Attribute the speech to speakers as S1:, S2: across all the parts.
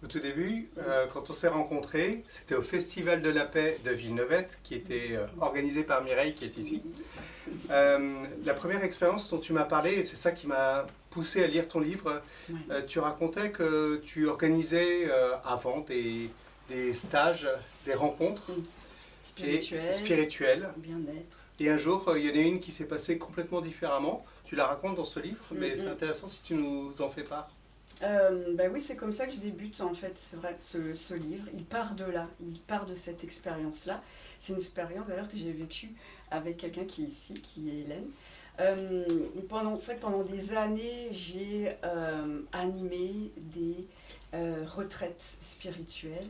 S1: Au tout début, quand on s'est rencontrés, c'était au Festival de la Paix de Villeneuve, qui était organisé par Mireille, qui est ici. La première expérience dont tu m'as parlé, et c'est ça qui m'a poussé à lire ton livre, tu racontais que tu organisais avant des stages, des rencontres spirituelles.
S2: Bien-être.
S1: Et un jour, il y en a une qui s'est passée complètement différemment. Tu la racontes dans ce livre, mais c'est intéressant si tu nous en fais part.
S2: Oui, c'est comme ça que je débute en fait, c'est vrai, ce livre. Il part de là, il part de cette expérience-là. C'est une expérience d'ailleurs que j'ai vécue avec quelqu'un qui est ici, qui est Hélène. C'est vrai que pendant des années, j'ai animé des retraites spirituelles.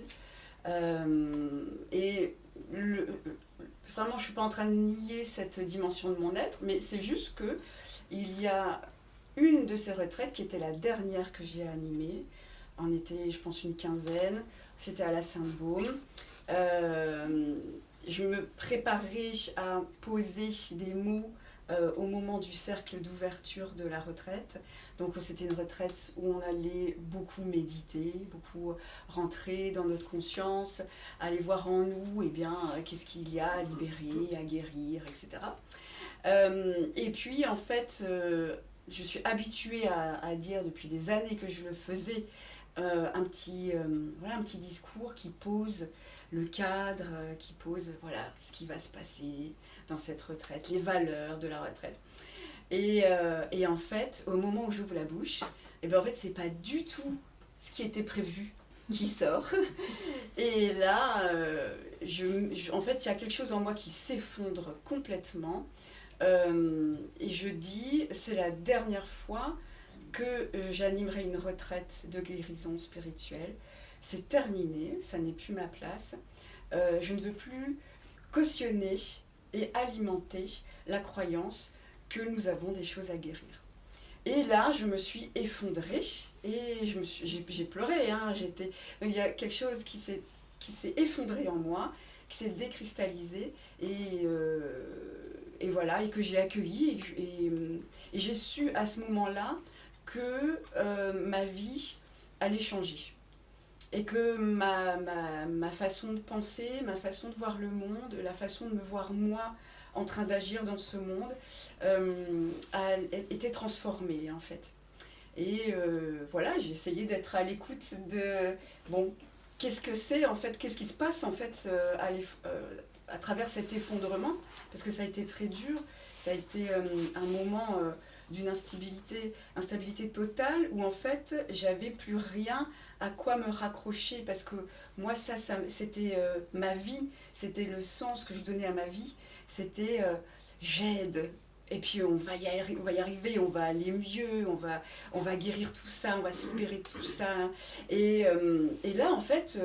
S2: Vraiment, je ne suis pas en train de nier cette dimension de mon être, mais c'est juste que il y a une de ces retraites qui était la dernière que j'ai animée. On était, je pense, une quinzaine. C'était à la Sainte-Baume. Je me préparais à poser des mots au moment du cercle d'ouverture de la retraite. Donc c'était une retraite où on allait beaucoup méditer, beaucoup rentrer dans notre conscience, aller voir en nous qu'est-ce qu'il y a à libérer, à guérir, etc. Et puis en fait, je suis habituée à dire depuis des années que je le faisais, un petit discours qui pose le cadre, qui pose ce qui va se passer dans cette retraite, les valeurs de la retraite. Et en fait, au moment où j'ouvre la bouche, en fait, c'est pas du tout ce qui était prévu qui sort. Et là, en fait, il y a quelque chose en moi qui s'effondre complètement. Et je dis, c'est la dernière fois que j'animerai une retraite de guérison spirituelle. C'est terminé, ça n'est plus ma place. Je ne veux plus cautionner et alimenter la croyance que nous avons des choses à guérir. Et là, je me suis effondrée et j'ai pleuré. Il y a quelque chose qui s'est effondré en moi, qui s'est décristallisé et que j'ai accueilli. Et j'ai su à ce moment-là que ma vie allait changer. Et que ma façon de penser, ma façon de voir le monde, la façon de me voir moi en train d'agir dans ce monde, était transformée en fait. Et j'ai essayé d'être à l'écoute de, qu'est-ce que c'est en fait, qu'est-ce qui se passe en fait à travers cet effondrement, parce que ça a été très dur, ça a été un moment d'une instabilité totale, où en fait j'avais plus rien à quoi me raccrocher, parce que moi ça c'était ma vie, c'était le sens que je donnais à ma vie, c'était j'aide, et puis on va y arriver, on va aller mieux, on va guérir tout ça, on va se libérer de tout ça. Et là en fait,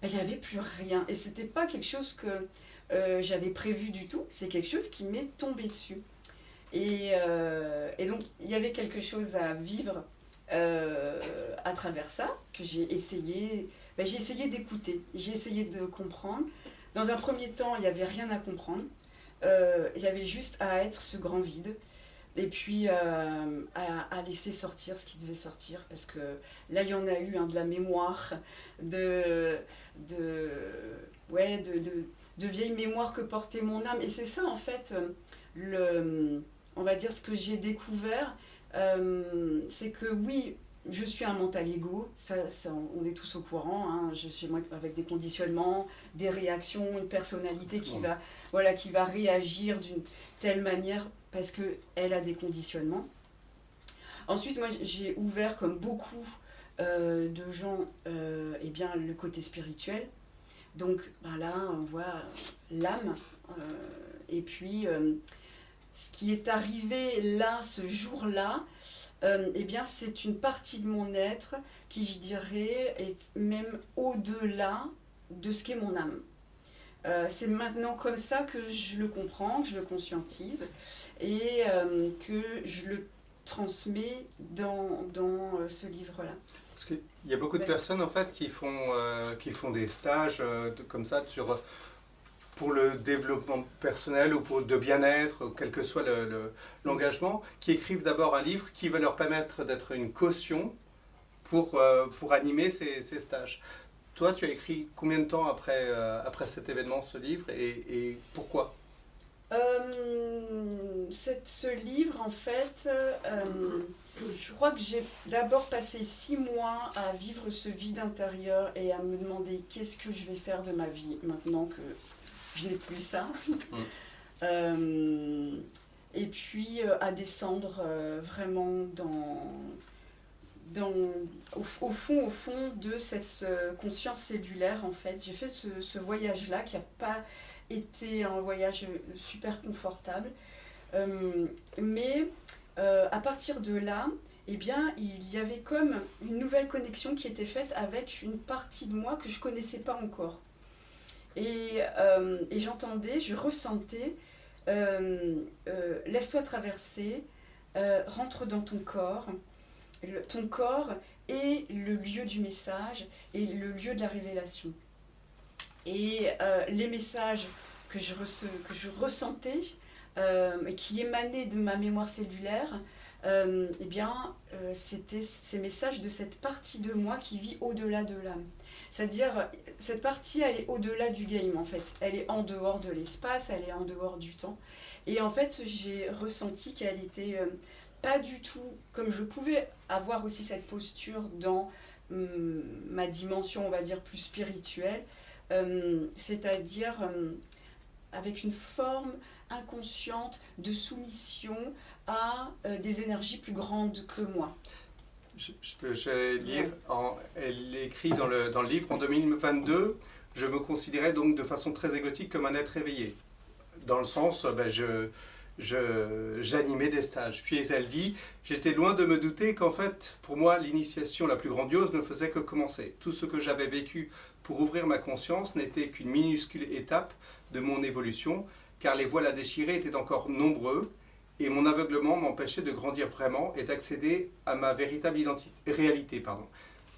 S2: il n'y avait plus rien, et c'était pas quelque chose que j'avais prévu du tout, c'est quelque chose qui m'est tombé dessus. Et donc il y avait quelque chose à vivre à travers ça, que j'ai essayé d'écouter, j'ai essayé de comprendre. Dans un premier temps, il n'y avait rien à comprendre, il y avait juste à être ce grand vide, et puis à laisser sortir ce qui devait sortir, parce que là il y en a eu de la mémoire, de vieilles mémoires que portait mon âme. Et c'est ça en fait, on va dire ce que j'ai découvert, c'est que oui, je suis un mental ego, ça on est tous au courant, hein. Je suis moi avec des conditionnements, des réactions, une personnalité qui va réagir d'une telle manière parce qu'elle a des conditionnements. Ensuite, moi j'ai ouvert, comme beaucoup de gens, le côté spirituel. Donc là, on voit l'âme, et puis ce qui est arrivé là, ce jour-là, c'est une partie de mon être qui, je dirais, est même au-delà de ce qu'est mon âme. C'est maintenant comme ça que je le comprends, que je le conscientise, et que je le transmets dans ce livre-là.
S1: Parce qu'il y a beaucoup de personnes en fait qui font des stages comme ça pour le développement personnel ou pour de bien-être, quel que soit l'engagement, qui écrivent d'abord un livre qui va leur permettre d'être une caution pour animer ces stages. Toi, tu as écrit combien de temps après cet événement, ce livre, et pourquoi?
S2: Ce livre, en fait, je crois que j'ai d'abord passé 6 mois à vivre ce vide intérieur et à me demander qu'est-ce que je vais faire de ma vie maintenant que je n'ai plus ça. Et puis à descendre vraiment au fond de cette conscience cellulaire, en fait. J'ai fait ce voyage-là qui n'a pas été un voyage super confortable. Mais à partir de là, eh bien, il y avait comme une nouvelle connexion qui était faite avec une partie de moi que je ne connaissais pas encore. Et j'entendais, je ressentais, laisse-toi traverser, rentre dans ton corps. Ton corps est le lieu du message et le lieu de la révélation. Et les messages que je ressentais et qui émanaient de ma mémoire cellulaire, eh bien, c'était ces messages de cette partie de moi qui vit au-delà de l'âme. C'est-à-dire, cette partie, elle est au-delà du game, en fait. Elle est en dehors de l'espace, elle est en dehors du temps. Et en fait, j'ai ressenti qu'elle était pas du tout, comme je pouvais avoir aussi cette posture dans ma dimension, on va dire, plus spirituelle, c'est-à-dire avec une forme inconsciente de soumission à des énergies plus grandes que moi.
S1: Je vais lire, elle écrit dans le livre, en 2022, je me considérais donc de façon très égotique comme un être éveillé. Dans le sens, j'animais des stages. Puis elle dit, j'étais loin de me douter qu'en fait, pour moi, l'initiation la plus grandiose ne faisait que commencer. Tout ce que j'avais vécu pour ouvrir ma conscience n'était qu'une minuscule étape de mon évolution, car les voiles à déchirer étaient encore nombreux, et mon aveuglement m'empêchait de grandir vraiment et d'accéder à ma véritable réalité.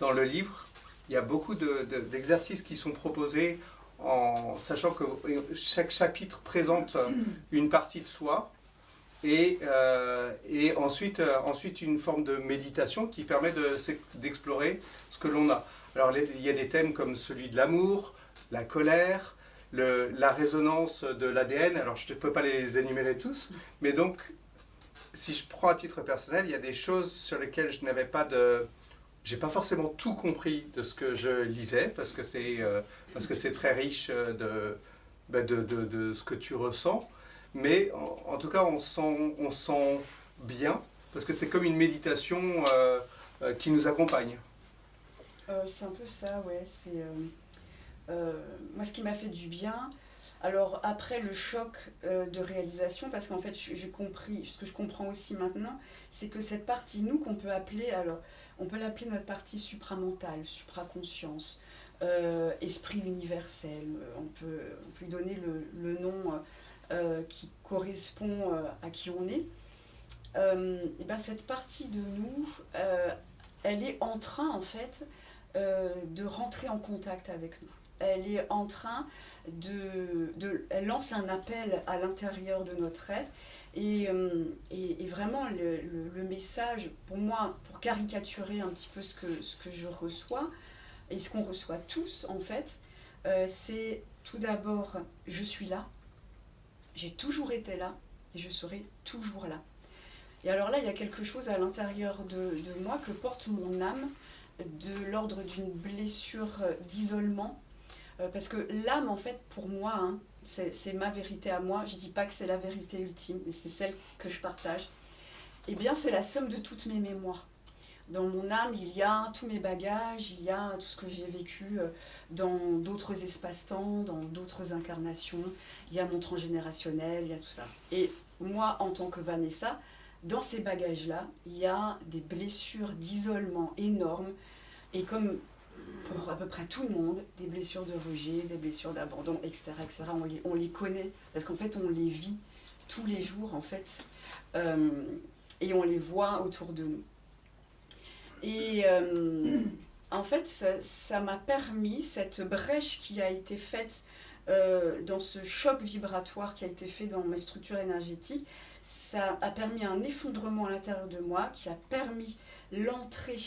S1: Dans le livre, il y a beaucoup d'exercices qui sont proposés en sachant que chaque chapitre présente une partie de soi et ensuite une forme de méditation qui permet d'explorer ce que l'on a. Alors il y a des thèmes comme celui de l'amour, la colère, la résonance de l'ADN. Alors je ne peux pas les énumérer tous, mais donc si je prends à titre personnel, il y a des choses sur lesquelles je n'avais pas de... J'ai pas forcément tout compris de ce que je lisais, parce que c'est très riche de ce que tu ressens. Mais en tout cas, on sent bien, parce que c'est comme une méditation qui nous accompagne.
S2: C'est un peu ça, ouais. Moi, ce qui m'a fait du bien, alors après le choc de réalisation, parce qu'en fait, j'ai compris, ce que je comprends aussi maintenant, c'est que cette partie nous qu'on peut appeler, alors, on peut l'appeler notre partie supramentale, supraconscience, esprit universel, on peut lui donner le nom qui correspond à qui on est. Et ben cette partie de nous, elle est en train en fait de rentrer en contact avec nous. Elle est en train elle lance un appel à l'intérieur de notre être. Et vraiment, le message, pour moi, pour caricaturer un petit peu ce que je reçois, et ce qu'on reçoit tous, en fait, c'est tout d'abord, je suis là, j'ai toujours été là, et je serai toujours là. Et alors là, il y a quelque chose à l'intérieur de moi que porte mon âme, de l'ordre d'une blessure d'isolement, parce que l'âme, en fait, pour moi, hein, c'est ma vérité à moi, je ne dis pas que c'est la vérité ultime, mais c'est celle que je partage. Eh bien, c'est la somme de toutes mes mémoires. Dans mon âme, il y a tous mes bagages, il y a tout ce que j'ai vécu dans d'autres espaces-temps, dans d'autres incarnations, il y a mon transgénérationnel, il y a tout ça. Et moi, en tant que Vanessa, dans ces bagages-là, il y a des blessures d'isolement énormes, et comme pour à peu près tout le monde, des blessures de rejet, des blessures d'abandon, etc., etc. On les connaît, parce qu'en fait, on les vit tous les jours, en fait, et on les voit autour de nous. Et en fait, ça m'a permis, cette brèche qui a été faite dans ce choc vibratoire qui a été fait dans mes structures énergétiques, ça a permis un effondrement à l'intérieur de moi, qui a permis l'entrée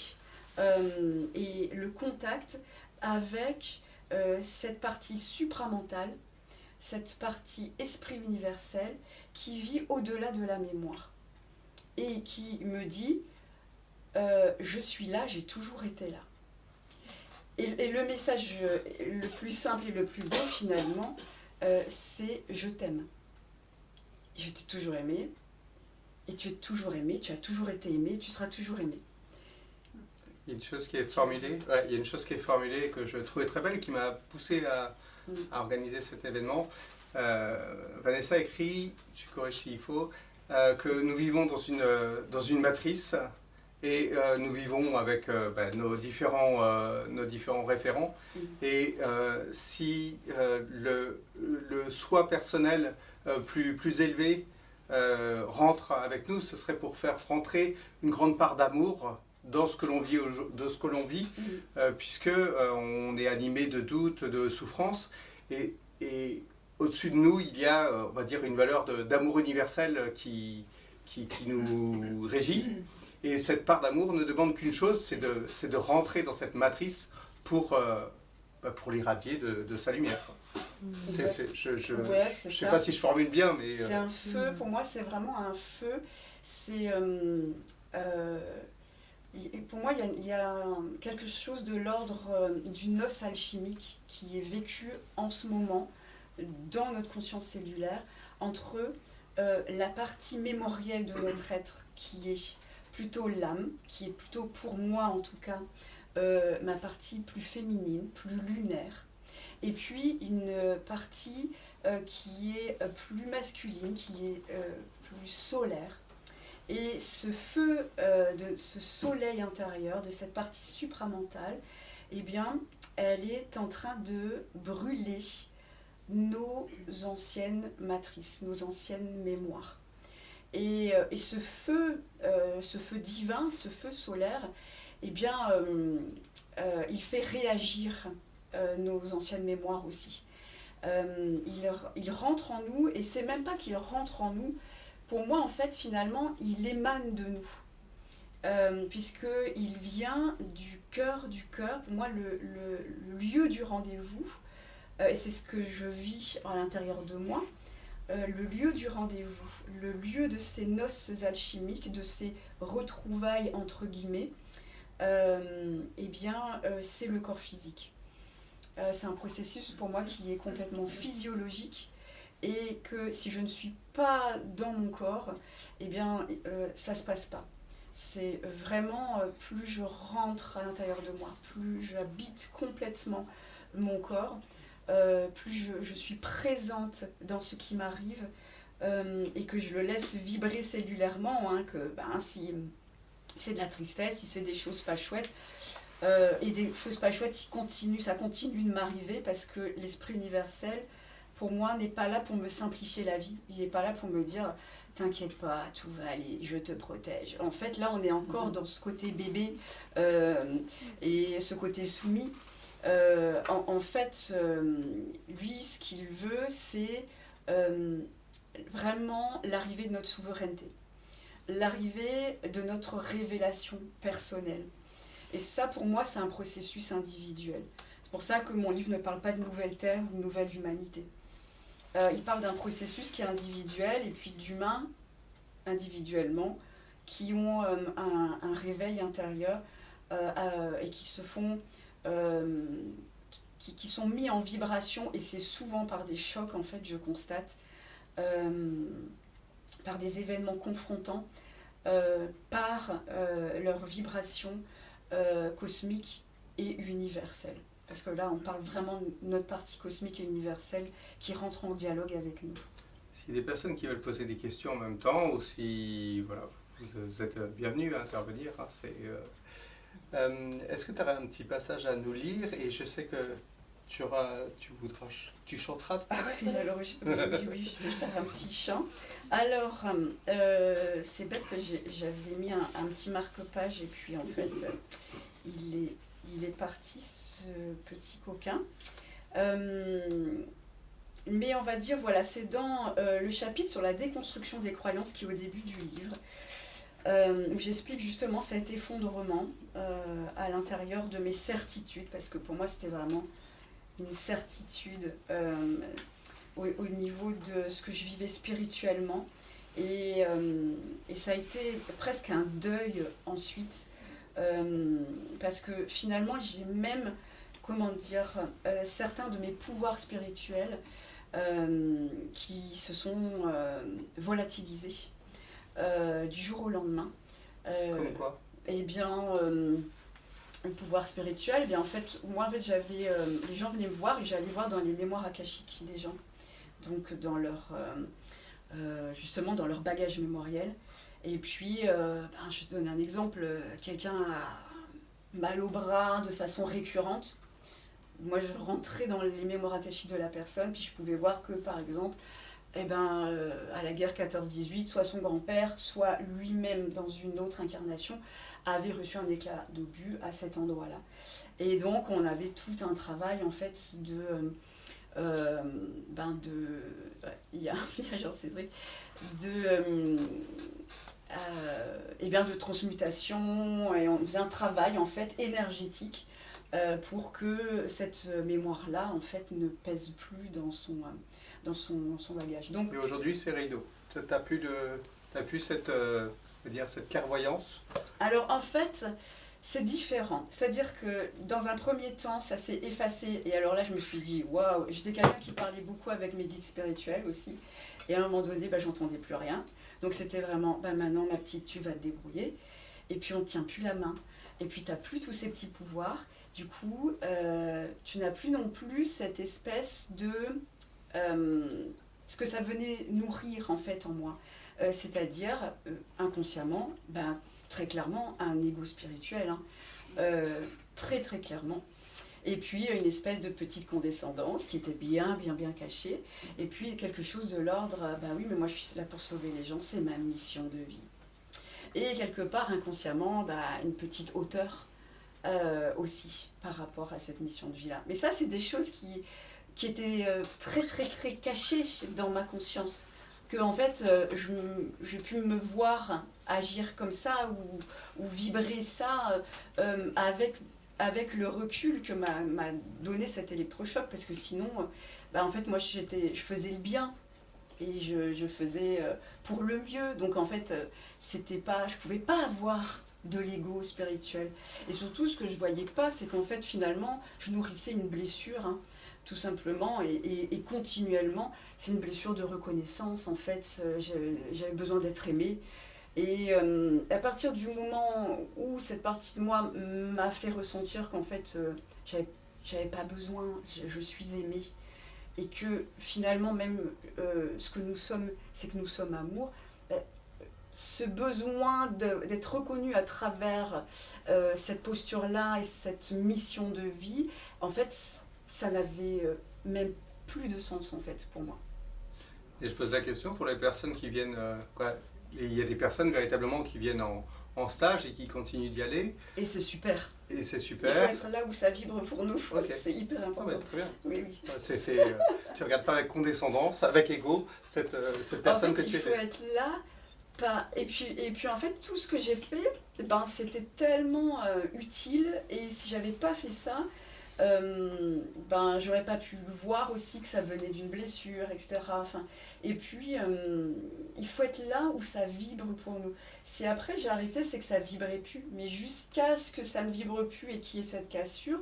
S2: et le contact avec cette partie supramentale, cette partie esprit universel qui vit au-delà de la mémoire et qui me dit je suis là, j'ai toujours été là. Et le message le plus simple et le plus beau finalement, c'est je t'aime. Je t'ai toujours aimé, et tu es toujours aimé, tu as toujours été aimé, tu seras toujours aimé.
S1: Il y a une chose qui est formulée, ouais, il y a une chose qui est formulée et que je trouvais très belle et qui m'a poussé à organiser cet événement. Vanessa écrit, tu corriges s'il faut, que nous vivons dans une matrice et nous vivons avec nos différents référents. Et si le soi personnel plus élevé rentre avec nous, ce serait pour faire rentrer une grande part d'amour dans ce que l'on vit, puisque on est animé de doutes, de souffrances, et au-dessus de nous, il y a, on va dire, une valeur d'amour universel qui nous régit. Et cette part d'amour ne demande qu'une chose, c'est de rentrer dans cette matrice pour l'irradier de sa lumière. Je ne sais pas si je formule bien, mais...
S2: C'est un feu, pour moi c'est vraiment un feu. C'est, pour moi il y a quelque chose de l'ordre d'une noce alchimique qui est vécue en ce moment dans notre conscience cellulaire entre la partie mémorielle de notre être qui est plutôt l'âme, qui est plutôt pour moi en tout cas ma partie plus féminine, plus lunaire, et puis une partie qui est plus masculine, qui est plus solaire. Et ce feu de ce soleil intérieur, de cette partie supramentale, eh bien, elle est en train de brûler nos anciennes matrices, nos anciennes mémoires. Et ce feu divin, ce feu solaire, eh bien, il fait réagir nos anciennes mémoires aussi. Il rentre en nous, et c'est même pas qu'il rentre en nous. Pour moi, en fait, finalement, il émane de nous, puisqu'il vient du cœur. Pour moi, le lieu du rendez-vous, et c'est ce que je vis à l'intérieur de moi, le lieu du rendez-vous, le lieu de ces noces alchimiques, de ces retrouvailles entre guillemets, eh bien, c'est le corps physique. C'est un processus pour moi qui est complètement physiologique, et que si je ne suis pas dans mon corps, eh bien, ça ne se passe pas. C'est vraiment, plus je rentre à l'intérieur de moi, plus j'habite complètement mon corps, plus je suis présente dans ce qui m'arrive, et que je le laisse vibrer cellulairement, que si c'est de la tristesse, si c'est des choses pas chouettes, et des choses pas chouettes, ça continue de m'arriver, parce que l'esprit universel, pour moi, n'est pas là pour me simplifier la vie. Il n'est pas là pour me dire « t'inquiète pas, tout va aller, je te protège ». En fait, là, on est encore dans ce côté bébé et ce côté soumis. En fait, lui, ce qu'il veut, c'est vraiment l'arrivée de notre souveraineté, l'arrivée de notre révélation personnelle. Et ça, pour moi, c'est un processus individuel. C'est pour ça que mon livre ne parle pas de nouvelle terre ou de nouvelle humanité. Il parle d'un processus qui est individuel, et puis d'humains individuellement qui ont un réveil intérieur et qui se font... qui sont mis en vibration, et c'est souvent par des chocs, en fait, je constate, par des événements confrontants, par leur vibration cosmique et universelle. Parce que là, on parle vraiment de notre partie cosmique et universelle qui rentre en dialogue avec nous.
S1: S'il y a des personnes qui veulent poser des questions en même temps, ou si vous êtes bienvenus à intervenir, est-ce que tu aurais un petit passage à nous lire? Et je sais que tu chanteras.
S2: Ah oui, alors oui, je vais faire un petit chant. Alors, c'est bête que j'avais mis un petit marque-page, et puis en fait, il est parti, ce petit coquin. Mais on va dire, voilà, c'est dans le chapitre sur la déconstruction des croyances qui est au début du livre. où j'explique justement cet effondrement à l'intérieur de mes certitudes, parce que pour moi c'était vraiment une certitude au niveau de ce que je vivais spirituellement. Et ça a été presque un deuil ensuite, parce que finalement j'ai même, comment dire, certains de mes pouvoirs spirituels qui se sont volatilisés du jour au lendemain.
S1: Comme quoi?
S2: Eh bien, le pouvoir spirituel, eh bien, en fait, moi, en fait, j'avais, les gens venaient me voir et j'allais voir dans les mémoires akashiques des gens, donc dans leur, justement dans leur bagage mémoriel. Et puis, je te donne un exemple, quelqu'un a mal au bras de façon récurrente. Moi, je rentrais dans les mémoires akashiques de la personne, puis je pouvais voir que, par exemple, à la guerre 14-18, soit son grand-père, soit lui-même dans une autre incarnation, avait reçu un éclat d'obus à cet endroit-là. Et donc, on avait tout un travail, en fait, il y a Jean-Cédric, de transmutation, et on faisait un travail, en fait, énergétique, pour que cette mémoire-là, en fait, ne pèse plus dans son bagage. Donc,
S1: et aujourd'hui, c'est rideau. Tu n'as plus cette clairvoyance?
S2: Alors, en fait, c'est différent. C'est-à-dire que dans un premier temps, ça s'est effacé. Et alors là, je me suis dit, waouh, j'étais quelqu'un qui parlait beaucoup avec mes guides spirituels aussi. Et à un moment donné, j'entendais plus rien. Donc c'était vraiment, maintenant, ma petite, tu vas te débrouiller. Et puis on ne tient plus la main. Et puis tu n'as plus tous ces petits pouvoirs. Du coup, tu n'as plus non plus cette espèce de... ce que ça venait nourrir en fait en moi. C'est-à-dire, inconsciemment, très clairement, un ego spirituel. Très très clairement. Et puis une espèce de petite condescendance qui était bien cachée. Et puis quelque chose de l'ordre, oui, mais moi je suis là pour sauver les gens, c'est ma mission de vie. Et quelque part, inconsciemment, une petite hauteur aussi par rapport à cette mission de vie-là. Mais ça, c'est des choses qui étaient très très très cachées dans ma conscience. Que en fait, j'ai pu me voir agir comme ça ou vibrer ça avec le recul que m'a donné cet électrochoc, parce que sinon, en fait, moi, je faisais le bien et je faisais pour le mieux. Donc en fait, je pouvais pas avoir de l'ego spirituel. Et surtout, ce que je voyais pas, c'est qu'en fait, finalement, je nourrissais une blessure, tout simplement, et continuellement. C'est une blessure de reconnaissance, en fait. J'avais besoin d'être aimée. Et à partir du moment où cette partie de moi m'a fait ressentir qu'en fait, j'avais pas besoin, je suis aimée, et que finalement, même ce que nous sommes, c'est que nous sommes amour, ce besoin d'être reconnu à travers cette posture-là et cette mission de vie, en fait, ça n'avait même plus de sens, en fait, pour moi.
S1: Et je pose la question pour les personnes qui viennent... il y a des personnes véritablement qui viennent en stage et qui continuent d'y aller.
S2: Et c'est super.
S1: Et c'est super.
S2: Il faut être là où ça vibre pour nous, okay. C'est hyper important.
S1: Très bien.
S2: Oui.
S1: Tu ne regardes pas avec condescendance, avec ego, cette personne que tu étais.
S2: Il faut être là. Et puis en fait, tout ce que j'ai fait, c'était tellement utile. Et si j'avais pas fait ça, j'aurais pas pu voir aussi que ça venait d'une blessure, etc. Et puis, il faut être là où ça vibre pour nous. Si après j'ai arrêté, c'est que ça vibrait plus. Mais jusqu'à ce que ça ne vibre plus et qu'il y ait cette cassure,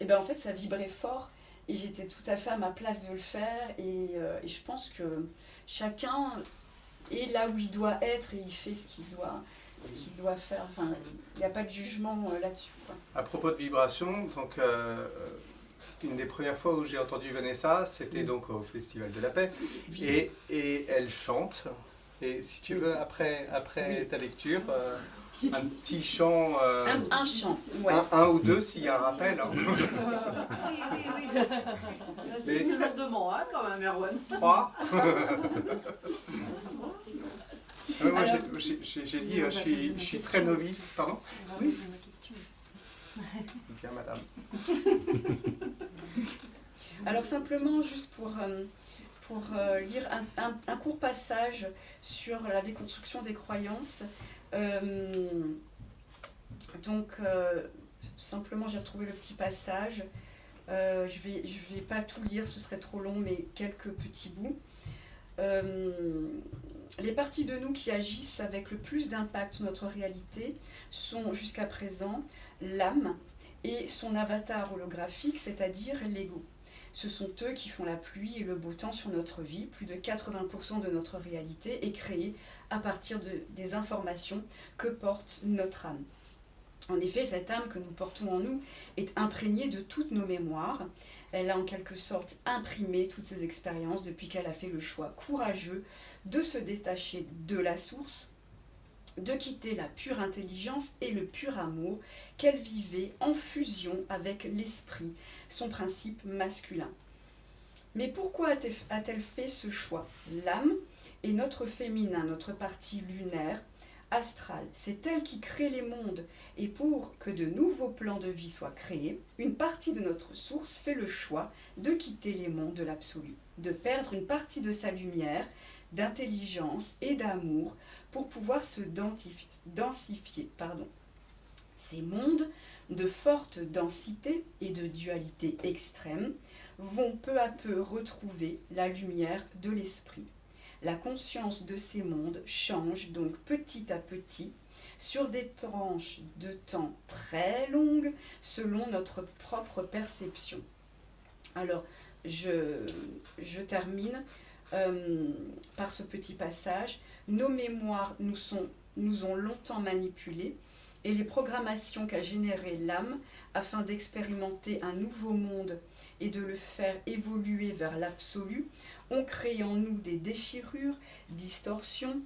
S2: en fait, ça vibrait fort. Et j'étais tout à fait à ma place de le faire. Et je pense que chacun est là où il doit être et il fait ce qu'il doit faire. Il n'y a pas de jugement là-dessus, quoi.
S1: À propos de vibration, donc, une des premières fois où j'ai entendu Vanessa, c'était donc au Festival de la Paix. Et elle chante. Et si tu veux, après ta lecture, un petit chant.
S2: Un chant, ouais.
S1: Un ou deux s'il y a un rappel.
S3: Oui. C'est lourdement, quand même, Erwan.
S1: 3. Moi, j'ai dit, je suis très novice. Pardon? Oui. Bien, madame.
S2: Alors, simplement, juste pour lire un court passage sur la déconstruction des croyances, Simplement, j'ai retrouvé le petit passage. Je vais pas tout lire, ce serait trop long, mais quelques petits bouts. Les parties de nous qui agissent avec le plus d'impact sur notre réalité sont jusqu'à présent l'âme et son avatar holographique, c'est-à-dire l'ego. Ce sont eux qui font la pluie et le beau temps sur notre vie. Plus de 80% de notre réalité est créée à partir des informations que porte notre âme. En effet, cette âme que nous portons en nous est imprégnée de toutes nos mémoires. Elle a en quelque sorte imprimé toutes ses expériences depuis qu'elle a fait le choix courageux de se détacher de la source, de quitter la pure intelligence et le pur amour qu'elle vivait en fusion avec l'esprit, son principe masculin. Mais pourquoi a-t-elle fait ce choix? L'âme est notre féminin, notre partie lunaire, astrale. C'est elle qui crée les mondes. Et pour que de nouveaux plans de vie soient créés, une partie de notre source fait le choix de quitter les mondes de l'absolu, de perdre une partie de sa lumière, d'intelligence et d'amour pour pouvoir se densifier. Ces mondes de forte densité et de dualité extrême vont peu à peu retrouver la lumière de l'esprit. La conscience de ces mondes change donc petit à petit sur des tranches de temps très longues selon notre propre perception. Alors, je termine par ce petit passage. Nos mémoires nous ont longtemps manipulés et les programmations qu'a générées l'âme afin d'expérimenter un nouveau monde et de le faire évoluer vers l'absolu ont créé en nous des déchirures, distorsions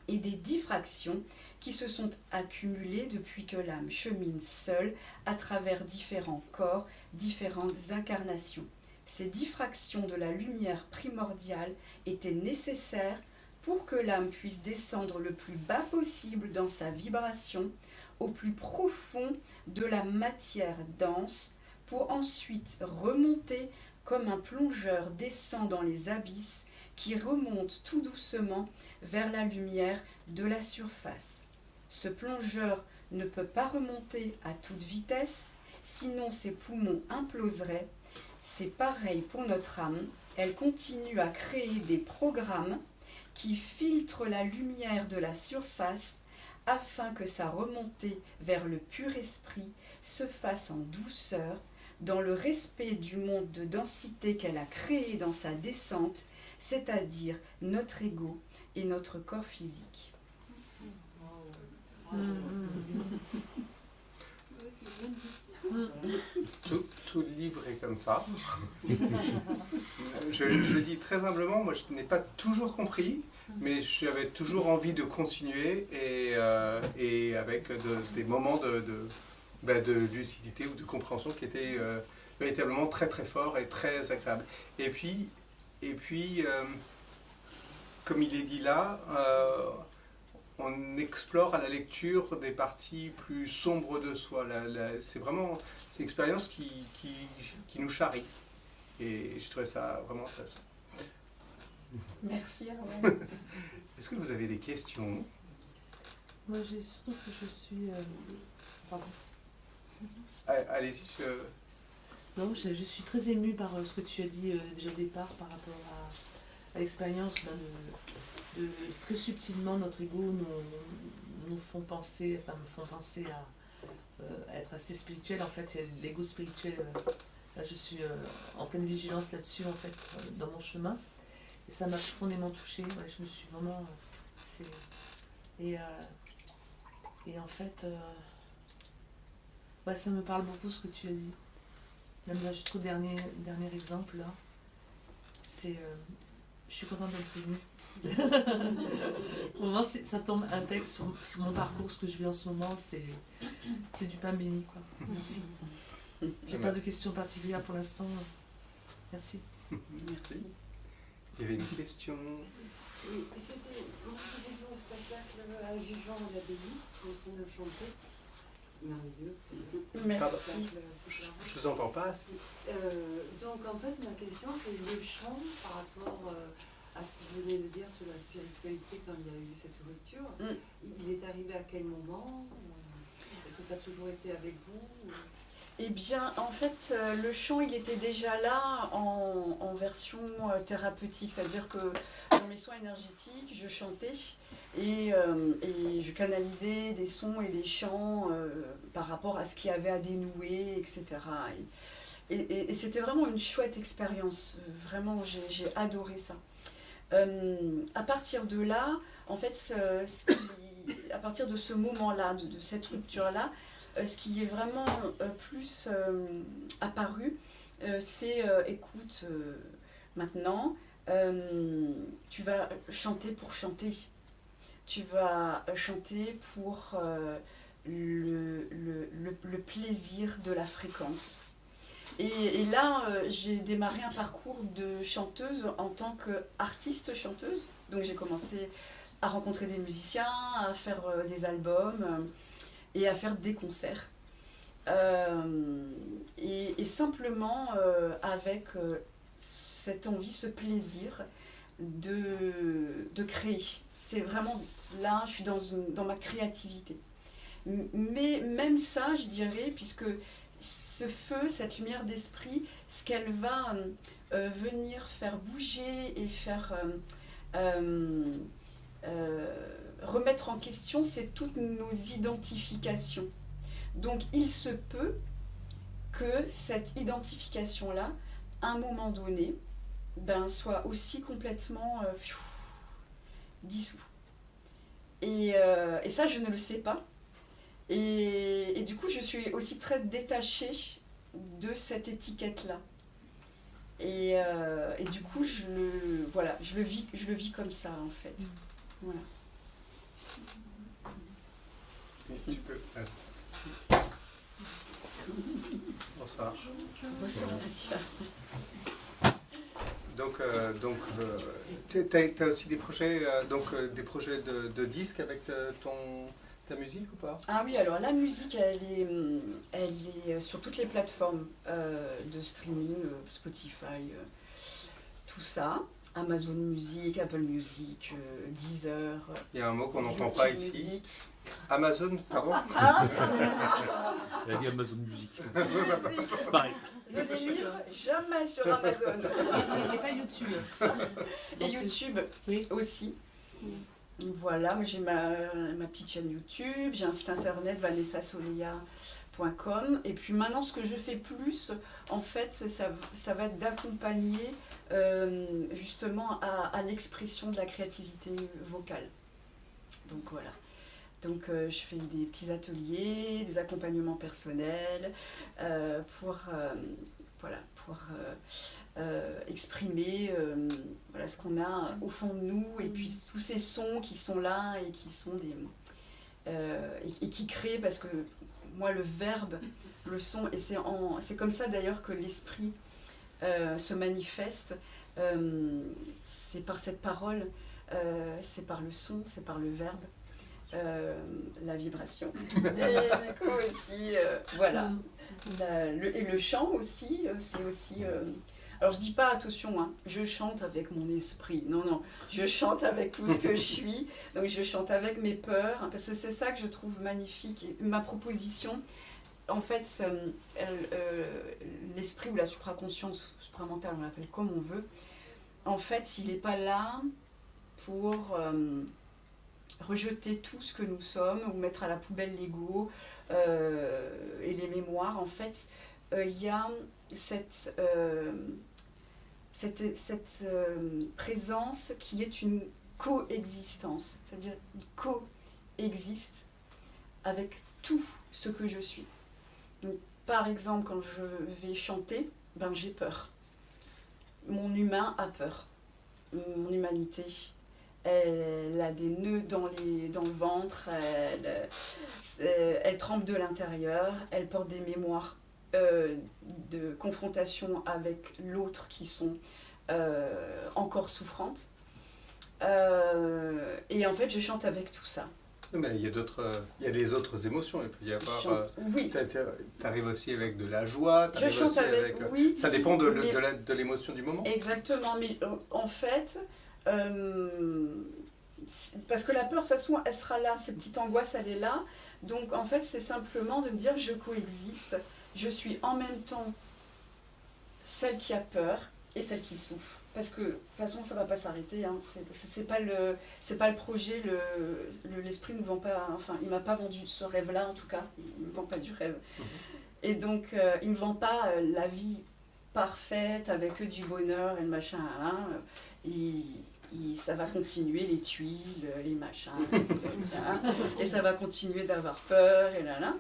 S2: et des diffractions qui se sont accumulées depuis que l'âme chemine seule à travers différents corps, différentes incarnations. Ces diffractions de la lumière primordiale étaient nécessaires pour que l'âme puisse descendre le plus bas possible dans sa vibration, au plus profond de la matière dense, pour ensuite remonter comme un plongeur descend dans les abysses qui remonte tout doucement vers la lumière de la surface. Ce plongeur ne peut pas remonter à toute vitesse, sinon ses poumons imploseraient. C'est pareil pour notre âme, elle continue à créer des programmes qui filtrent la lumière de la surface afin que sa remontée vers le pur esprit se fasse en douceur, dans le respect du monde de densité qu'elle a créé dans sa descente, c'est-à-dire notre ego et notre corps physique.
S1: Tout le livre est comme ça. Je le dis très humblement, moi je n'ai pas toujours compris, mais j'avais toujours envie de continuer et avec des moments de lucidité ou de compréhension qui étaient véritablement très très forts et très agréables. Et puis comme il est dit là, on explore à la lecture des parties plus sombres de soi. C'est vraiment une expérience qui nous charrie. Et je trouvais ça vraiment intéressant.
S2: Merci Arwen.
S1: Est-ce que vous avez des questions?
S4: Moi, j'ai surtout que je suis... Pardon.
S1: Allez-y.
S4: Non, je suis très émue par ce que tu as dit déjà au départ par rapport à l'expérience de très subtilement notre ego nous font penser, me font penser à être assez spirituel. En fait, il y a l'ego spirituel. Là, je suis en pleine vigilance là-dessus, en fait, dans mon chemin. Et ça m'a profondément touchée. Ouais, je me suis vraiment... Et en fait, ouais, ça me parle beaucoup ce que tu as dit. Même là, juste au dernier exemple, là, c'est... je suis contente d'être venue. Au moment, ça tombe un texte sur mon parcours, ce que je vis en ce moment, c'est du pain béni, quoi. Merci. J'ai pas de questions particulières pour l'instant. Merci.
S2: Merci.
S1: Il y avait une question.
S5: Oui, c'était quand vous avez vu au spectacle à Gijon à l'abbaye, quand on a chanté. Merveilleux.
S2: Merci.
S1: Je vous entends pas.
S5: Donc en fait ma question c'est le chant par rapport à ce que vous venez de dire sur la spiritualité quand il y a eu cette rupture. Il est arrivé à quel moment? Est-ce que ça a toujours été avec vous?
S2: Eh bien, en fait, le chant, il était déjà là en version thérapeutique, c'est-à-dire que dans mes soins énergétiques, je chantais et je canalisais des sons et des chants par rapport à ce qu'il y avait à dénouer, etc. Et c'était vraiment une chouette expérience, vraiment, j'ai adoré ça. À partir de là, en fait, à partir de ce moment-là, de cette rupture-là, ce qui est vraiment plus apparu, c'est écoute, maintenant, tu vas chanter pour chanter. Tu vas chanter pour le plaisir de la fréquence. Et là, j'ai démarré un parcours de chanteuse en tant qu'artiste chanteuse. Donc j'ai commencé à rencontrer des musiciens, à faire des albums et à faire des concerts. Et simplement avec cette envie, ce plaisir de créer. C'est vraiment là, je suis dans ma créativité. Mais même ça, je dirais, puisque ce feu, cette lumière d'esprit, ce qu'elle va venir faire bouger et faire remettre en question, c'est toutes nos identifications. Donc il se peut que cette identification-là, à un moment donné, soit aussi complètement dissous. Et ça, je ne le sais pas. Et du coup, je suis aussi très détachée de cette étiquette-là. Et du coup, je le vis comme ça, en fait. Voilà.
S1: Tu peux. Bonsoir.
S2: Bonsoir.
S1: Donc, tu as aussi des projets, des projets de disques avec ta musique ou pas?
S2: Ah oui, alors la musique, elle est sur toutes les plateformes de streaming, Spotify, tout ça. Amazon Music, Apple Music, Deezer.
S1: Il y a un mot qu'on n'entend pas ici.
S2: Music.
S1: Amazon, pardon?
S6: Elle a dit Amazon Music.
S2: C'est
S6: C'est pareil.
S2: Je ne livre jamais sur Amazon.
S4: Et pas YouTube.
S2: Et YouTube aussi. Voilà, j'ai ma petite chaîne YouTube, j'ai un site internet vanessasoleya.com. Et puis maintenant, ce que je fais plus, en fait, ça va être d'accompagner justement à l'expression de la créativité vocale. Donc voilà. Donc je fais des petits ateliers, des accompagnements personnels pour exprimer ce qu'on a au fond de nous et puis tous ces sons qui sont là et qui sont et qui créent, parce que moi le verbe, le son, et c'est comme ça d'ailleurs que l'esprit se manifeste, c'est par cette parole, c'est par le son, c'est par le verbe. La vibration et du coup aussi voilà et le chant aussi, c'est aussi alors je dis pas, attention, hein, je chante avec mon esprit, non, je chante avec tout ce que je suis, donc je chante avec mes peurs, parce que c'est ça que je trouve magnifique. Et ma proposition, en fait, l'esprit ou la supraconscience, supramentale, on l'appelle comme on veut, en fait il n'est pas là pour rejeter tout ce que nous sommes ou mettre à la poubelle l'ego et les mémoires. En fait, il y a cette présence qui est une coexistence, c'est-à-dire coexiste avec tout ce que je suis. Donc, par exemple, quand je vais chanter, j'ai peur. Mon humain a peur. Mon humanité, elle a des nœuds dans le ventre, elle tremble de l'intérieur, elle porte des mémoires de confrontation avec l'autre qui sont encore souffrantes. Et en fait, je chante avec tout ça.
S1: Mais il y a des autres émotions. Il peut y avoir.
S2: Oui.
S1: Tu arrives aussi avec de la joie.
S2: Je chante avec. Oui.
S1: Ça dépend de l'émotion du moment.
S2: Exactement. Mais en fait, Parce que la peur, de toute façon, elle sera là, cette petite angoisse, elle est là. Donc en fait, c'est simplement de me dire, je coexiste, je suis en même temps celle qui a peur et celle qui souffre. Parce que de toute façon, ça ne va pas s'arrêter. Hein. C'est pas le projet, l'esprit ne vend pas, enfin, il ne m'a pas vendu ce rêve-là en tout cas, il ne me vend pas du rêve. Et donc, il ne me vend pas la vie parfaite avec que du bonheur et le machin. Hein. Ça va continuer, les tuiles, les machins, et ça va continuer d'avoir peur, et là là.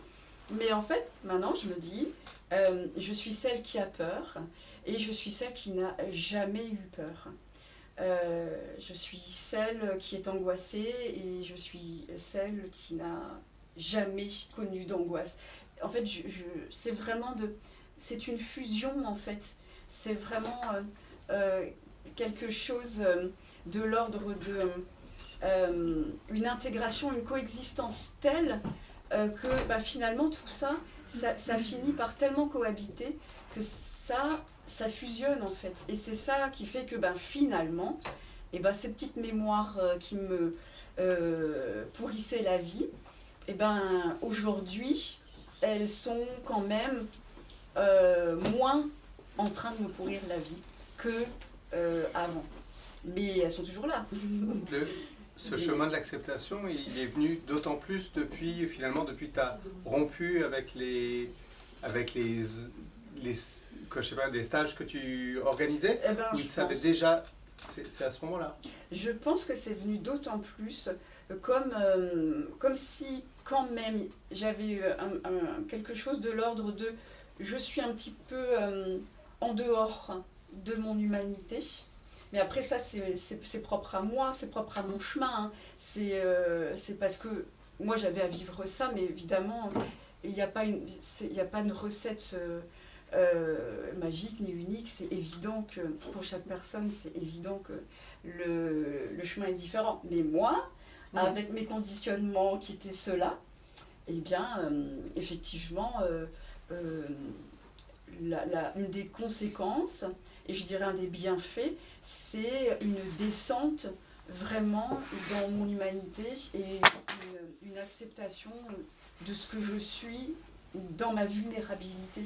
S2: Mais en fait, maintenant, je me dis, je suis celle qui a peur, et je suis celle qui n'a jamais eu peur. Je suis celle qui est angoissée, et je suis celle qui n'a jamais connu d'angoisse. En fait, c'est vraiment c'est une fusion, en fait. C'est vraiment quelque chose de l'ordre de une intégration, une coexistence telle que bah, finalement tout ça finit par tellement cohabiter que ça fusionne en fait. Et c'est ça qui fait que bah, finalement, et bah, ces petites mémoires qui me pourrissaient la vie, et ben aujourd'hui, elles sont quand même moins en train de me pourrir la vie que avant. Mais elles sont toujours là.
S1: Ce chemin de l'acceptation, il est venu d'autant plus depuis que tu as rompu avec les stages que tu organisais,
S2: Eh ben,
S1: où tu savais déjà, c'est à ce moment-là.
S2: Je pense que c'est venu d'autant plus comme si quand même j'avais quelque chose de l'ordre de je suis un petit peu en dehors de mon humanité. Mais après ça, c'est propre à moi, c'est propre à mon chemin. Hein. C'est parce que moi j'avais à vivre ça, mais évidemment, il n'y a pas une recette magique ni unique. C'est évident que pour chaque personne, c'est évident que le chemin est différent. Mais moi, avec mes conditionnements qui étaient ceux-là, eh bien, effectivement, une des conséquences, et je dirais un des bienfaits, c'est une descente vraiment dans mon humanité et une acceptation de ce que je suis dans ma vulnérabilité.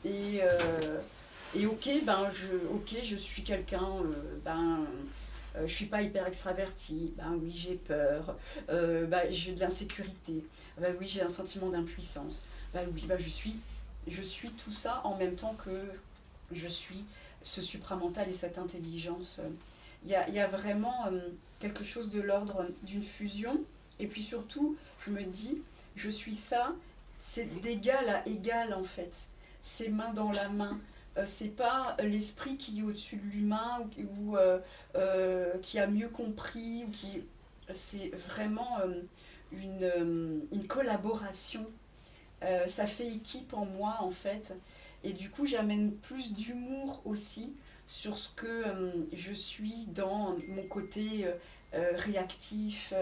S2: Et ok, je suis quelqu'un, je suis pas hyper extravertie, oui j'ai peur, j'ai de l'insécurité, oui j'ai un sentiment d'impuissance, oui je suis tout ça en même temps que je suis ce supramental et cette intelligence. Il y a vraiment quelque chose de l'ordre d'une fusion. Et puis surtout, je me dis, je suis ça, c'est d'égal à égal en fait. C'est main dans la main. C'est pas l'esprit qui est au-dessus de l'humain ou qui a mieux compris. C'est vraiment une collaboration. Ça fait équipe en moi en fait. Et du coup, j'amène plus d'humour aussi sur ce que je suis dans mon côté réactif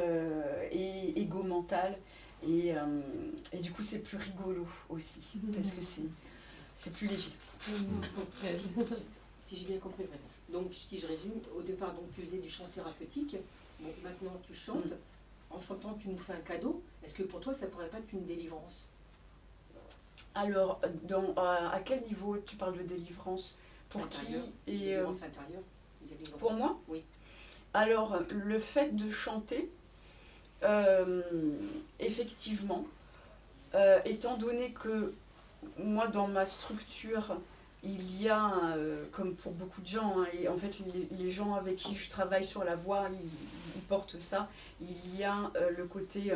S2: et égo-mental. Et du coup, c'est plus rigolo aussi, parce que c'est plus léger.
S7: Si j'ai bien compris. Donc, si je résume, au départ, donc, tu faisais du chant thérapeutique. Bon, maintenant, tu chantes. En chantant, tu nous fais un cadeau. Est-ce que pour toi, ça pourrait pas être une délivrance ?
S2: Alors, à quel niveau tu parles de délivrance ? Pour
S7: intérieur,
S2: qui et,
S7: délivrance intérieure, délivrance.
S2: Pour moi ?
S7: Oui.
S2: Alors, le fait de chanter, effectivement, étant donné que moi, dans ma structure, il y a, comme pour beaucoup de gens, hein, et en fait, les gens avec qui je travaille sur la voix, ils portent ça, il y a le côté...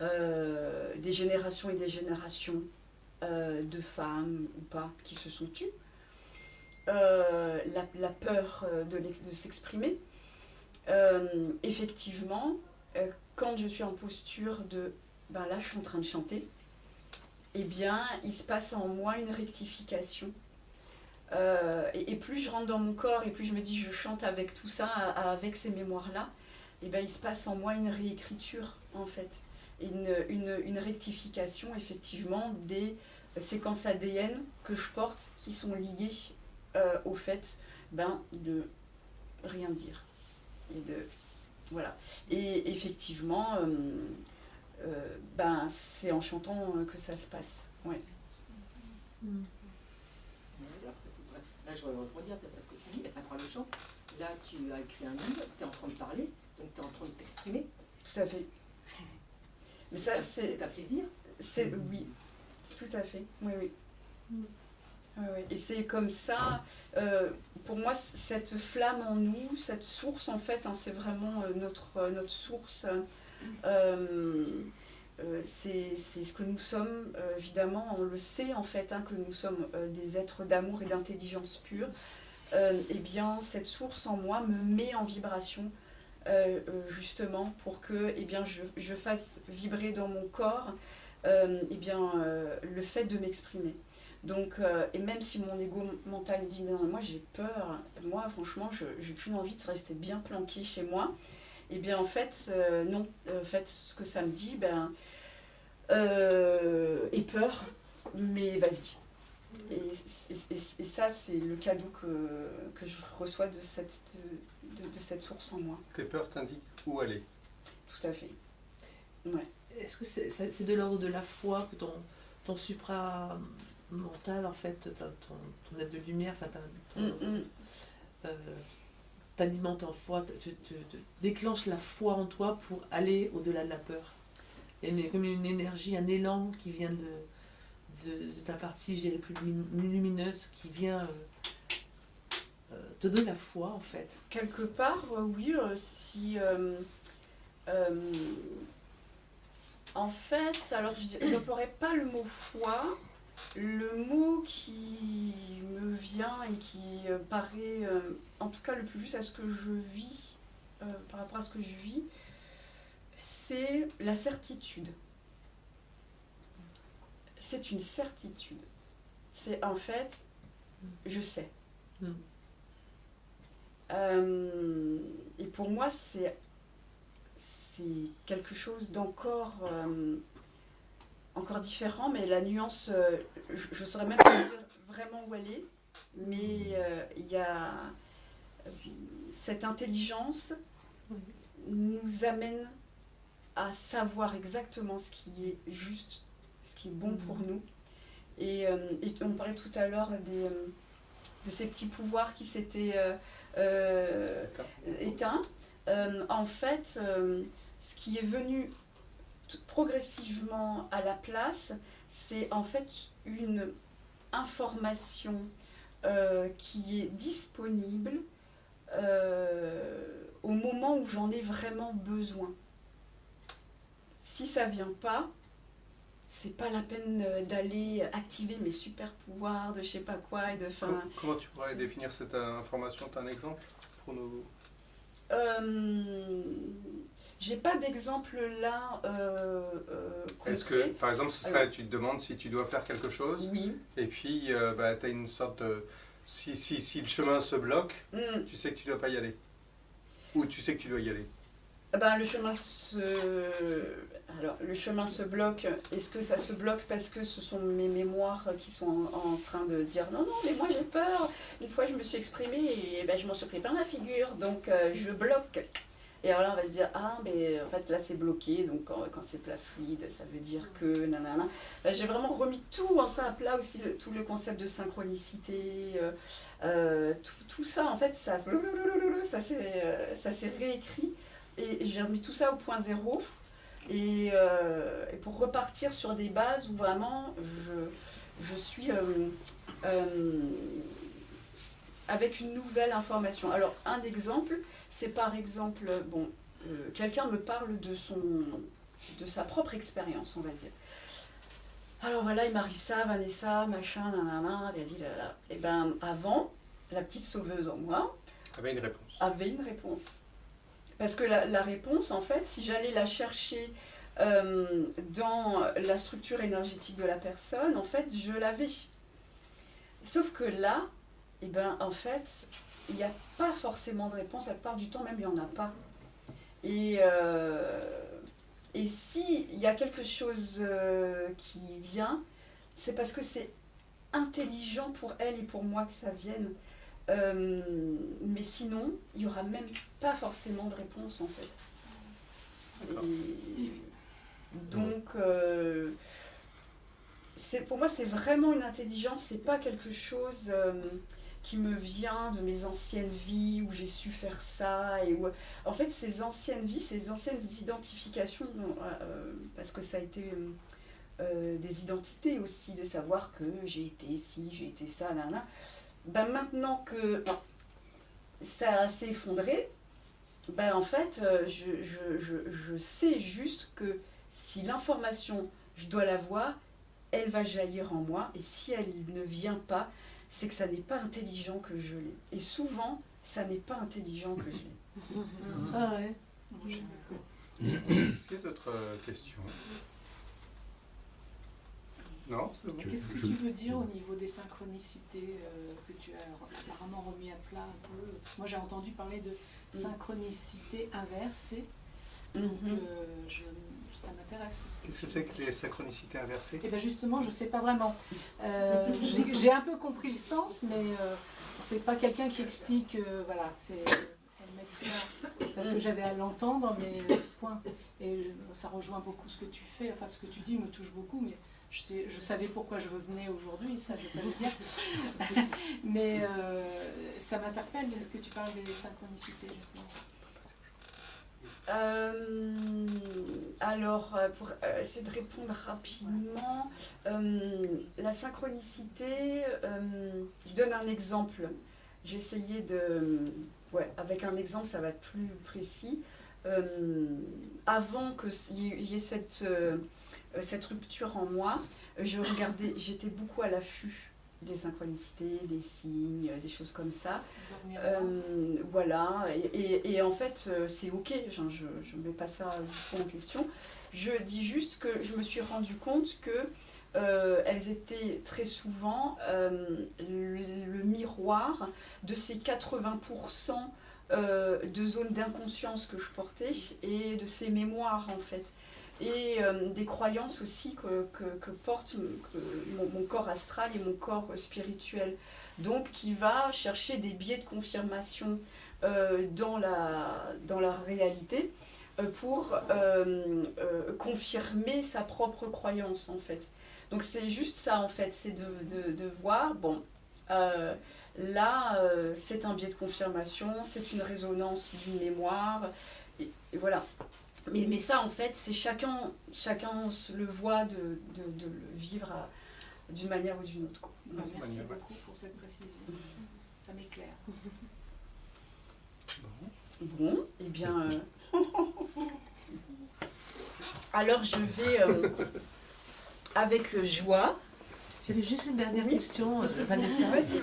S2: des générations et des générations de femmes ou pas qui se sont tues, la peur de s'exprimer. Effectivement, quand je suis en posture de là je suis en train de chanter, eh bien il se passe en moi une rectification. Et plus je rentre dans mon corps et plus je me dis je chante avec tout ça, avec ces mémoires-là, eh bien il se passe en moi une réécriture en fait. Une rectification effectivement des séquences ADN que je porte qui sont liées au fait de rien dire. Voilà. Et effectivement, c'est en chantant que ça se passe. Ouais.
S7: Là, je rebondis un peu parce que tu dis, à part le chant, là, tu as écrit un livre, tu es en train de parler, donc tu es en train de t'exprimer.
S2: Tout à fait. Mais ça,
S7: c'est un plaisir.
S2: Oui, tout à fait. Oui, oui. Oui, oui. Et c'est comme ça, pour moi, cette flamme en nous, cette source, en fait, c'est vraiment notre source. C'est ce que nous sommes, évidemment, on le sait en fait, que nous sommes des êtres d'amour et d'intelligence pure. Eh bien, cette source en moi me met en vibration, justement, pour que je fasse vibrer dans mon corps le fait de m'exprimer. Donc, et même si mon ego mental dit non, moi j'ai peur, moi franchement j'ai qu'une envie de rester bien planqué chez moi, et bien en fait non, en fait ce que ça me dit, et peur, mais vas-y. Et ça c'est le cadeau que je reçois de cette source en moi.
S1: Tes peurs t'indiquent où aller.
S2: Tout à fait. Ouais.
S4: Est-ce que c'est de l'ordre de la foi que ton supra mental, en fait, ton être de lumière, t'alimente en foi, te déclenche la foi en toi pour aller au-delà de la peur. Il y a comme une énergie, un élan qui vient de ta partie, je dirais, plus lumineuse, qui vient te donner la foi, en fait.
S2: Quelque part, oui, si... en fait, alors je n'emploierais pas le mot foi. Le mot qui me vient et qui paraît, en tout cas le plus juste à ce que je vis, par rapport à ce que je vis, c'est la certitude. C'est une certitude. C'est en fait, je sais. Et pour moi, c'est quelque chose d'encore encore différent, mais la nuance, je ne saurais même pas dire vraiment où elle est, mais il y a cette intelligence nous amène à savoir exactement ce qui est juste, ce qui est bon pour nous. Et on parlait tout à l'heure de ces petits pouvoirs qui s'étaient éteints. En fait, ce qui est venu progressivement à la place, c'est en fait une information qui est disponible au moment où j'en ai vraiment besoin. Si ça vient pas, c'est pas la peine d'aller activer mes super pouvoirs de je sais pas quoi et de fin.
S1: Comment tu pourrais définir cette information? Tu as un exemple pour nous?
S2: J'ai pas d'exemple là concret.
S1: Est-ce que, par exemple, ce serait, tu te demandes si tu dois faire quelque chose,
S2: oui.
S1: Et puis tu as une sorte de... Si le chemin se bloque, tu sais que tu dois pas y aller. Ou tu sais que tu dois y aller.
S2: Le chemin se bloque. Est-ce que ça se bloque parce que ce sont mes mémoires qui sont en train de dire non, mais moi j'ai peur. Une fois je me suis exprimée et je m'en suis pris plein la figure, donc je bloque. Et alors là on va se dire mais en fait là c'est bloqué, donc quand c'est plat fluide ça veut dire que nanana. J'ai vraiment remis tout en ça à plat aussi, tout le concept de synchronicité, tout ça en fait ça s'est réécrit. Et j'ai remis tout ça au point zéro et pour repartir sur des bases où vraiment je suis avec une nouvelle information. Alors un exemple, c'est par exemple, quelqu'un me parle de sa propre expérience, on va dire. Alors voilà, il m'arrive ça, Vanessa, machin, nanana, là. Et avant, la petite sauveuse en moi
S1: avait une réponse.
S2: Parce que la réponse, en fait, si j'allais la chercher dans la structure énergétique de la personne, en fait, je l'avais. Sauf que là, en fait, il n'y a pas forcément de réponse. La plupart du temps, même, il n'y en a pas. Et s'il y a quelque chose qui vient, c'est parce que c'est intelligent pour elle et pour moi que ça vienne. Mais sinon, il n'y aura même pas forcément de réponse en fait.
S1: D'accord.
S2: Et donc, pour moi, c'est vraiment une intelligence, c'est pas quelque chose qui me vient de mes anciennes vies où j'ai su faire ça. En fait, ces anciennes vies, ces anciennes identifications, parce que ça a été des identités aussi, de savoir que j'ai été ci, j'ai été ça, nanana. Ben maintenant que ça s'est effondré, ben en fait, je sais juste que si l'information, je dois la voir, elle va jaillir en moi, et si elle ne vient pas, c'est que ça n'est pas intelligent que je l'ai. Et souvent, ça n'est pas intelligent que je l'ai.
S4: Ah ouais.
S1: Est-ce qu'il y a d'autres questions? Non, c'est bon.
S8: Qu'est-ce que tu veux dire au niveau des synchronicités que tu as apparemment remis à plat un peu? Parce que moi j'ai entendu parler de synchronicité inversée, donc ça m'intéresse.
S1: Qu'est-ce que c'est que les synchronicités inversées?
S8: Et bien justement, je ne sais pas vraiment. J'ai un peu compris le sens, mais c'est pas quelqu'un qui explique, voilà, elle m'a dit ça parce que j'avais à l'entendre, mais point. Et ça rejoint beaucoup ce que tu fais, enfin ce que tu dis me touche beaucoup, mais je savais pourquoi je venais aujourd'hui, ça je savais bien. Mais ça m'interpelle, est-ce que tu parles des synchronicités justement?
S2: Alors, pour essayer de répondre rapidement, la synchronicité, je donne un exemple. J'ai essayé de... Ouais, avec un exemple, ça va être plus précis. Avant qu'il y ait cette rupture en moi, j'étais beaucoup à l'affût des synchronicités, des signes, des choses comme ça. Voilà, et en fait, c'est ok, je ne mets pas ça du tout en question. Je dis juste que je me suis rendu compte que elles étaient très souvent le miroir de ces 80% de zones d'inconscience que je portais et de ces mémoires en fait. Et des croyances aussi que porte mon corps astral et mon corps spirituel. Donc qui va chercher des biais de confirmation dans la réalité pour confirmer sa propre croyance en fait. Donc c'est juste ça en fait, c'est de voir, bon, là c'est un biais de confirmation, c'est une résonance d'une mémoire, et voilà. Mais ça en fait, c'est chacun le voit de le vivre d'une manière ou d'une autre.
S8: Merci beaucoup pour cette précision, ça m'éclaire.
S2: Bon, eh bien... alors je vais avec joie.
S4: J'avais juste une dernière question, Vanessa.
S2: Vas-y.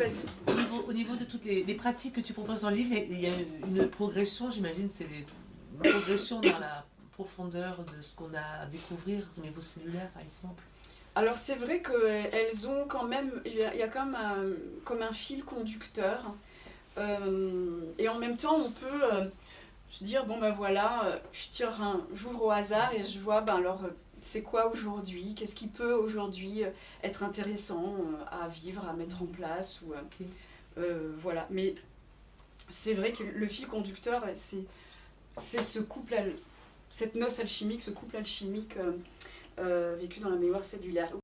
S4: Au niveau de toutes les pratiques que tu proposes dans le livre, il y a une progression, j'imagine, c'est une progression dans la profondeur de ce qu'on a à découvrir au niveau cellulaire, par exemple.
S2: Alors c'est vrai qu'elles ont quand même, il y a comme un fil conducteur, et en même temps on peut se dire, bon ben voilà, j'ouvre au hasard et je vois, ben alors c'est quoi aujourd'hui, qu'est-ce qui peut aujourd'hui être intéressant à vivre, à mettre en place, ou voilà. Mais c'est vrai que le fil conducteur, c'est ce couple, cette noce alchimique, ce couple alchimique vécu dans la mémoire cellulaire.